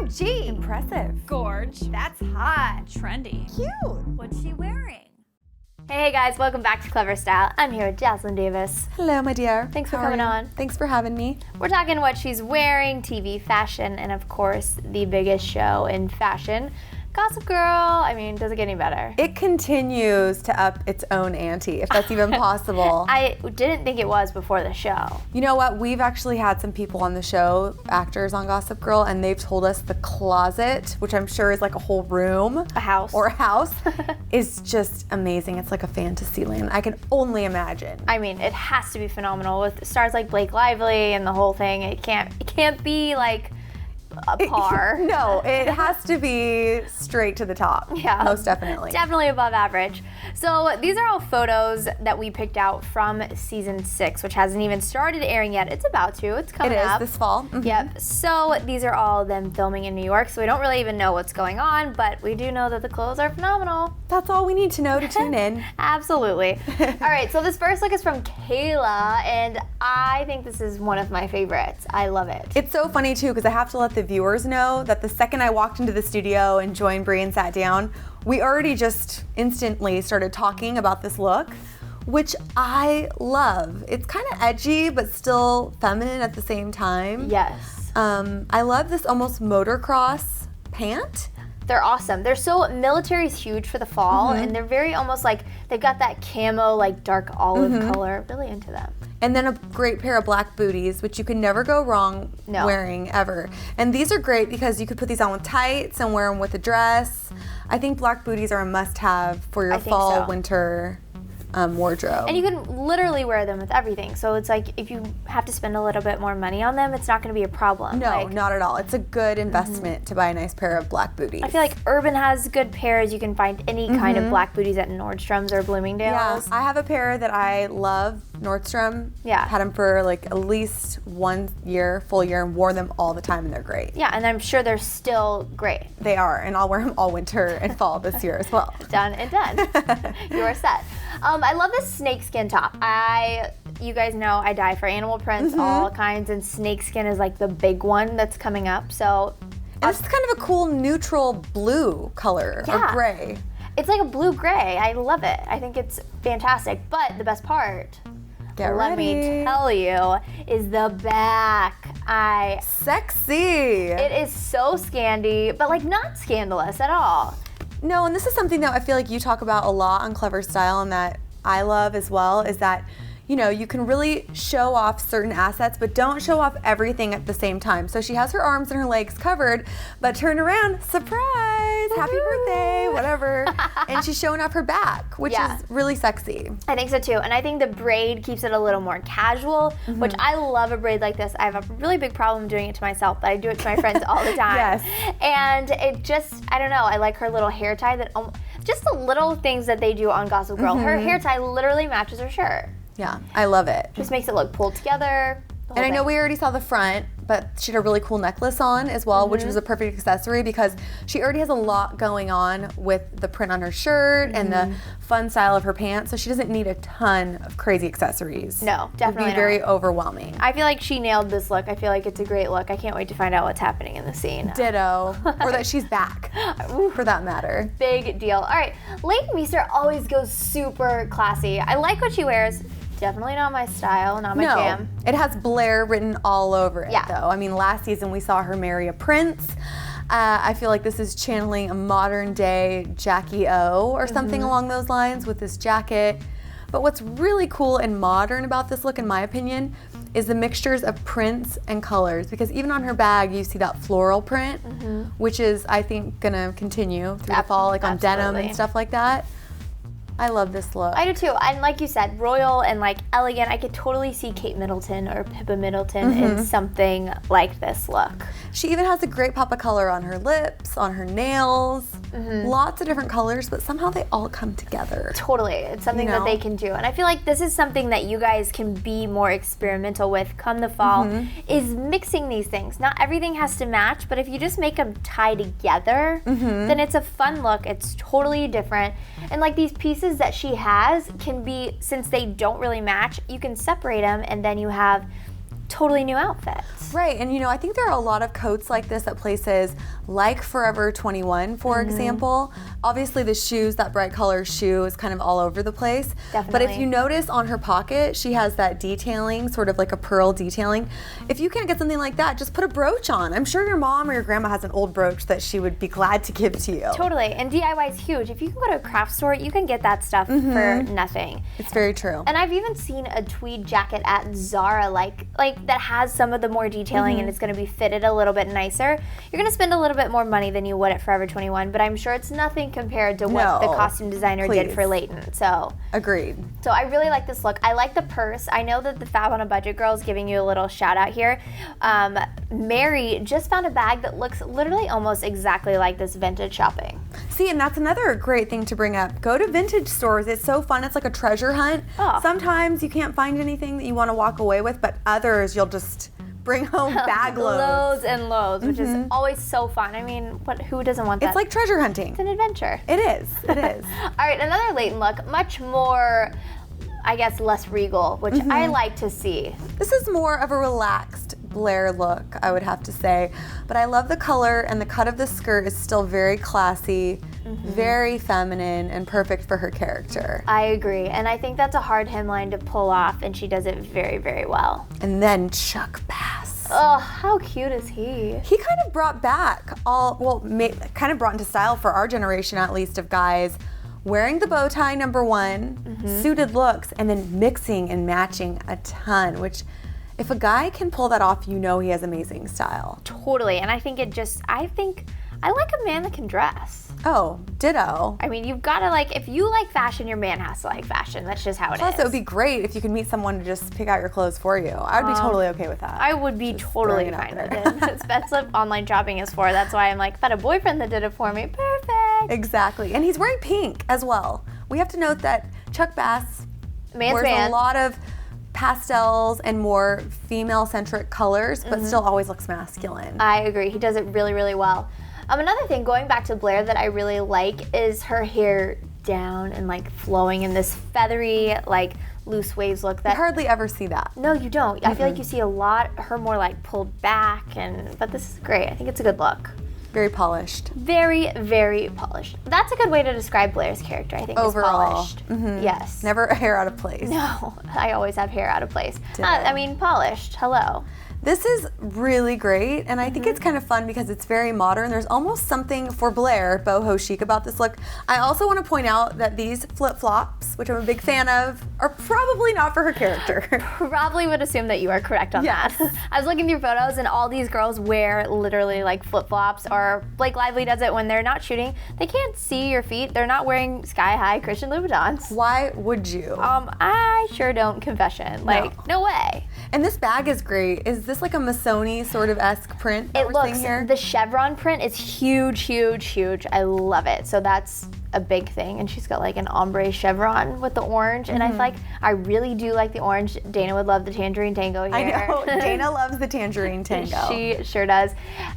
OMG! Impressive. Gorge. That's hot. Trendy. Cute. What's she wearing? Hey guys, welcome back to Clever Style. I'm here with Jocelyn Davis. Hello, my dear. Thanks for How are coming you? on. Thanks for having me. We're talking what she's wearing, TV, fashion, and of course, the biggest show in fashion, Gossip Girl. I mean, does it get any better? It continues to up its own ante, if that's even possible. I didn't think it was before the show. You know what? We've actually had some people on the show, actors on Gossip Girl, and they've told us the closet, which I'm sure is like a whole room. A house. Or a house, is just amazing. It's like a fantasy land. I can only imagine. I mean, it has to be phenomenal with stars like Blake Lively and the whole thing. It can't be like a par. No, it has to be straight to the top. Yeah. Most definitely. Definitely above average. So these are all photos that we picked out from season 6, which hasn't even started airing yet. It's about to. It's coming up. It is this fall. Mhm. Yep. So these are all them filming in New York, so we don't really even know what's going on, but we do know that the clothes are phenomenal. That's all we need to know to tune in. Absolutely. All right, so this first look is from Kayla, and I think this is one of my favorites. I love it. It's so funny too, because I have to let the viewers know that the second I walked into the studio and joined Brie and sat down, we already just instantly started talking about this look, which I love. It's kind of edgy, but still feminine at the same time. Yes. I love this almost motocross pant. They're awesome. They're so, military's huge for the fall, and they're very almost like, they've got that camo, like dark olive color. Really into them. And then a great pair of black booties, which you can never go wrong wearing ever. And these are great because you could put these on with tights and wear them with a dress. I think black booties are a must-have for your fall, winter wardrobe. And you can literally wear them with everything. So it's like if you have to spend a little bit more money on them, it's not going to be a problem. No, not at all. It's a good investment to buy a nice pair of black booties. I feel like Urban has good pairs. You can find any kind of black booties at Nordstrom's or Bloomingdale's. Yeah, I have a pair that I love, Nordstrom. Yeah. Had them for like at least 1 year, full year, and wore them all the time, and they're great. Yeah, and I'm sure they're still great. They are, and I'll wear them all winter and fall this year as well. Done and done. You are set. I love this snakeskin top. You guys know I die for animal prints, all kinds, and snakeskin is like the big one that's coming up. So, and this is kind of a cool neutral blue color or gray. It's like a blue-gray. I love it. I think it's fantastic. But the best part, let me tell you, is the back. Sexy. It is so Scandi, but like not scandalous at all. No, and this is something that I feel like you talk about a lot on Clever Style and that I love as well, is that, you know, you can really show off certain assets, but don't show off everything at the same time. So she has her arms and her legs covered, but turn around, surprise, happy birthday, whatever. And she's showing off her back, which is really sexy. I think so too. And I think the braid keeps it a little more casual, which I love a braid like this. I have a really big problem doing it to myself, but I do it to my friends all the time. Yes. And it just, I don't know, I like her little hair tie that, just the little things that they do on Gossip Girl. Her hair tie literally matches her shirt. Yeah, I love it. Just makes it look pulled together. And I know we already saw the front, but she had a really cool necklace on as well, which was a perfect accessory because she already has a lot going on with the print on her shirt and the fun style of her pants, so she doesn't need a ton of crazy accessories. No, definitely It would be very overwhelming. I feel like she nailed this look. I feel like it's a great look. I can't wait to find out what's happening in the scene. Ditto. Or that she's back, for that matter. Big deal. All right, Leighton Meester always goes super classy. I like what she wears. Definitely not my style, not my jam. It has Blair written all over it, though. I mean, last season we saw her marry a prince. I feel like this is channeling a modern day Jackie O or something along those lines with this jacket. But what's really cool and modern about this look, in my opinion, is the mixtures of prints and colors. Because even on her bag, you see that floral print, which is, I think, gonna continue through the fall, like on denim and stuff like that. I love this look. I do too. And like you said, royal and like elegant. I could totally see Kate Middleton or Pippa Middleton in something like this look. She even has a great pop of color on her lips, on her nails. Lots of different colors, but somehow they all come together. Totally. It's something that they can do. And I feel like this is something that you guys can be more experimental with come the fall, is mixing these things. Not everything has to match, but if you just make them tie together, then it's a fun look. It's totally different. And like these pieces that she has can be, since they don't really match, you can separate them and then you have totally new outfits. Right, and I think there are a lot of coats like this at places like Forever 21, for example. Obviously the shoes, that bright color shoe is kind of all over the place. Definitely. But if you notice on her pocket, she has that detailing, sort of like a pearl detailing. If you can't get something like that, just put a brooch on. I'm sure your mom or your grandma has an old brooch that she would be glad to give to you. Totally, and DIY is huge. If you can go to a craft store, you can get that stuff for nothing. It's very true. And I've even seen a tweed jacket at Zara, like that has some of the more detailing and it's going to be fitted a little bit nicer. You're going to spend a little bit more money than you would at Forever 21, but I'm sure it's nothing compared to what the costume designer did for Leighton. So agreed. So I really like this look. I like the purse. I know that the Fab on a Budget girl is giving you a little shout out here. Mary just found a bag that looks literally almost exactly like this vintage shopping. See, and that's another great thing to bring up. Go to vintage stores. It's so fun. It's like a treasure hunt. Oh. Sometimes you can't find anything that you want to walk away with, but others you'll just bring home bag loads. Loads and loads, which is always so fun. I mean, who doesn't want that? It's like treasure hunting. It's an adventure. It is. It is. All right, another Leighton look, much more, I guess, less regal, which I like to see. This is more of a relaxed Blair look, I would have to say. But I love the color, and the cut of the skirt is still very classy, very feminine, and perfect for her character. I agree, and I think that's a hard hemline to pull off, and she does it very, very well. And then Chuck Bass. Oh, how cute is he? He kind of brought back kind of brought into style for our generation, at least, of guys wearing the bow tie, number one, suited looks, and then mixing and matching a ton, which if a guy can pull that off, he has amazing style. Totally, and I think I like a man that can dress. Oh, ditto. I mean, you've got to if you like fashion, your man has to like fashion. That's just how it is. Plus, it would be great if you could meet someone to just pick out your clothes for you. I would be totally okay with that. I would be totally fine with it. That's what online shopping is for. That's why I'm like, if I had a boyfriend that did it for me, perfect. Exactly. And he's wearing pink as well. We have to note that Chuck Bass wears man. a lot of pastels and more female-centric colors, but still always looks masculine. I agree. He does it really, really well. Another thing, going back to Blair, that I really like is her hair down and flowing in this feathery, loose waves look. You hardly ever see that. No, you don't. I feel like you see a lot, her more pulled back, but this is great. I think it's a good look. Very polished. Very, very polished. That's a good way to describe Blair's character, I think, overall. is polished. Yes. Never a hair out of place. No, I always have hair out of place. Polished. Hello. This is really great, and I think it's kind of fun because it's very modern. There's almost something for Blair, boho chic, about this look. I also want to point out that these flip-flops, which I'm a big fan of, are probably not for her character. Probably would assume that you are correct on that. I was looking through photos, and all these girls wear literally flip-flops, or Blake Lively does it when they're not shooting. They can't see your feet. They're not wearing sky-high Christian Louboutins. Why would you? I sure don't, confession. No way. And this bag is great. Is this like a Missoni sort of esque print that we're seeing here? The chevron print is huge, huge, huge. I love it. So that's a big thing. And she's got an ombre chevron with the orange. And I really do like the orange. Dana would love the tangerine tango here. I know. Dana loves the tangerine tango. She sure does.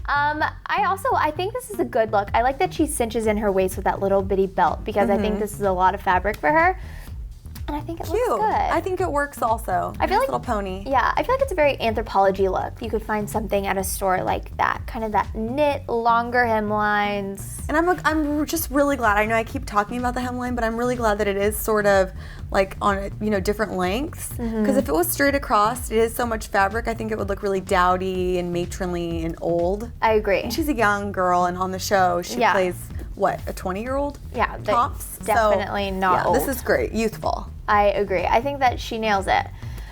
I think this is a good look. I like that she cinches in her waist with that little bitty belt because I think this is a lot of fabric for her. And I think it looks good. I think it works also. I feel little pony. Yeah, I feel like it's a very Anthropologie look. You could find something at a store like that, kind of that knit, longer hemlines. And I'm just really glad. I know I keep talking about the hemline, but I'm really glad that it is sort of on different lengths. Because if it was straight across, it is so much fabric. I think it would look really dowdy and matronly and old. I agree. And she's a young girl, and on the show she plays a 20-year-old? Yeah, tops. Definitely not old. This is great, youthful. I agree. I think that she nails it.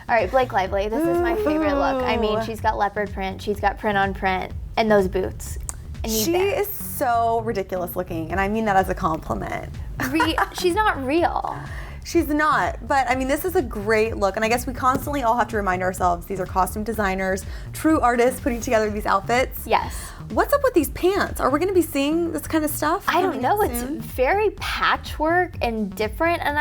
All right, Blake Lively, this is my favorite look. I mean, she's got leopard print, she's got print on print, and those boots. She is so ridiculous looking, and I mean that as a compliment. She's not real. She's not, but I mean, this is a great look, and I guess we constantly all have to remind ourselves these are costume designers, true artists putting together these outfits. Yes. What's up with these pants? Are we going to be seeing this kind of stuff? I don't know. It's very patchwork and different, and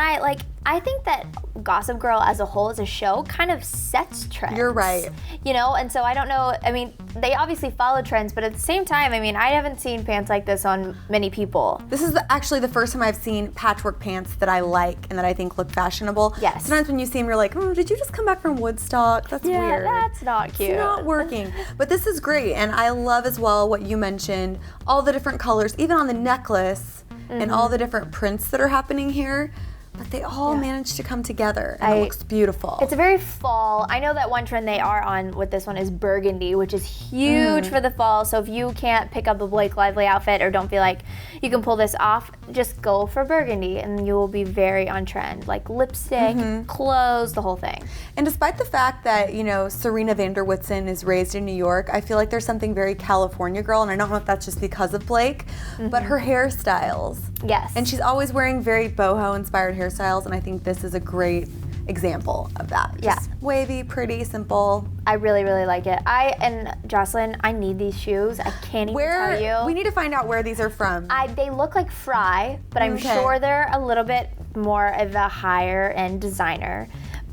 I think that Gossip Girl as a whole, as a show, kind of sets trends. You're right. You know, and so I don't know, I mean, they obviously follow trends, but at the same time, I mean, I haven't seen pants like this on many people. This is actually the first time I've seen patchwork pants that I like and that I think look fashionable. Yes. Sometimes when you see them, you're like, oh, did you just come back from Woodstock? That's weird. That's not cute. It's not working. But this is great, and I love as well what you mentioned, all the different colors, even on the necklace, and all the different prints that are happening here. But they all manage to come together, and it looks beautiful. It's a very fall. I know that one trend they are on with this one is burgundy, which is huge for the fall. So if you can't pick up a Blake Lively outfit or don't feel like you can pull this off, just go for burgundy, and you will be very on trend. Like lipstick, clothes, the whole thing. And despite the fact that, you know, Serena van der Woodsen is raised in New York, I feel like there's something very California girl, and I don't know if that's just because of Blake, but her hairstyles. Yes. And she's always wearing very boho-inspired hairstyles, and I think this is a great example of that. Just wavy, pretty, simple. I really, really like it. And Jocelyn, I need these shoes. I can't even tell you. We need to find out where these are from. They look like Fry, but I'm sure they're a little bit more of a higher end designer.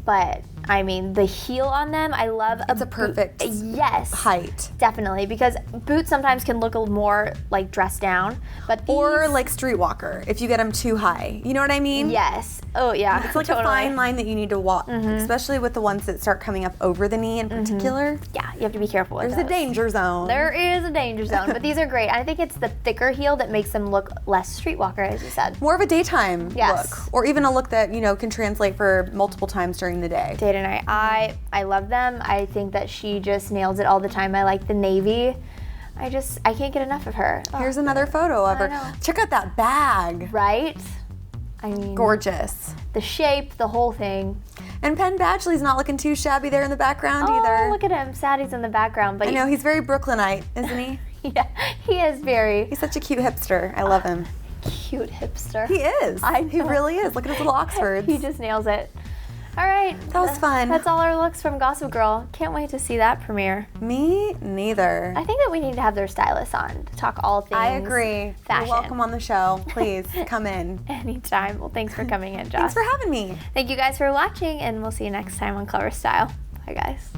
But I mean, the heel on them, I love. It's a perfect height. Definitely, because boots sometimes can look a little more like dressed down, but these, or like streetwalker if you get them too high. You know what I mean? Yes. Oh yeah. It's like a fine line that you need to walk, especially with the ones that start coming up over the knee in particular. Yeah, you have to be careful with There's a danger zone. There is a danger zone, but these are great. I think it's the thicker heel that makes them look less streetwalker, as you said. More of a daytime look, or even a look that, you know, can translate for multiple times during the day. Day to night. I love them. I think that she just nails it all the time. I like the navy. I can't get enough of her. Here's another photo of her. Check out that bag. Right? I mean, gorgeous. The shape, the whole thing. And Penn Badgley's not looking too shabby there in the background either. Oh, look at him. Sad he's in the background. But I know, he's very Brooklynite, isn't he? Yeah, he is very. He's such a cute hipster. I love him. Cute hipster. He is. He really is. Look at his little Oxfords. He just nails it. All right. That was fun. That's all our looks from Gossip Girl. Can't wait to see that premiere. Me neither. I think that we need to have their stylists on to talk all things. I agree. Fashion. You're welcome on the show. Please come in. Anytime. Well, thanks for coming in, Josh. Thanks for having me. Thank you guys for watching, and we'll see you next time on Clever Style. Bye, guys.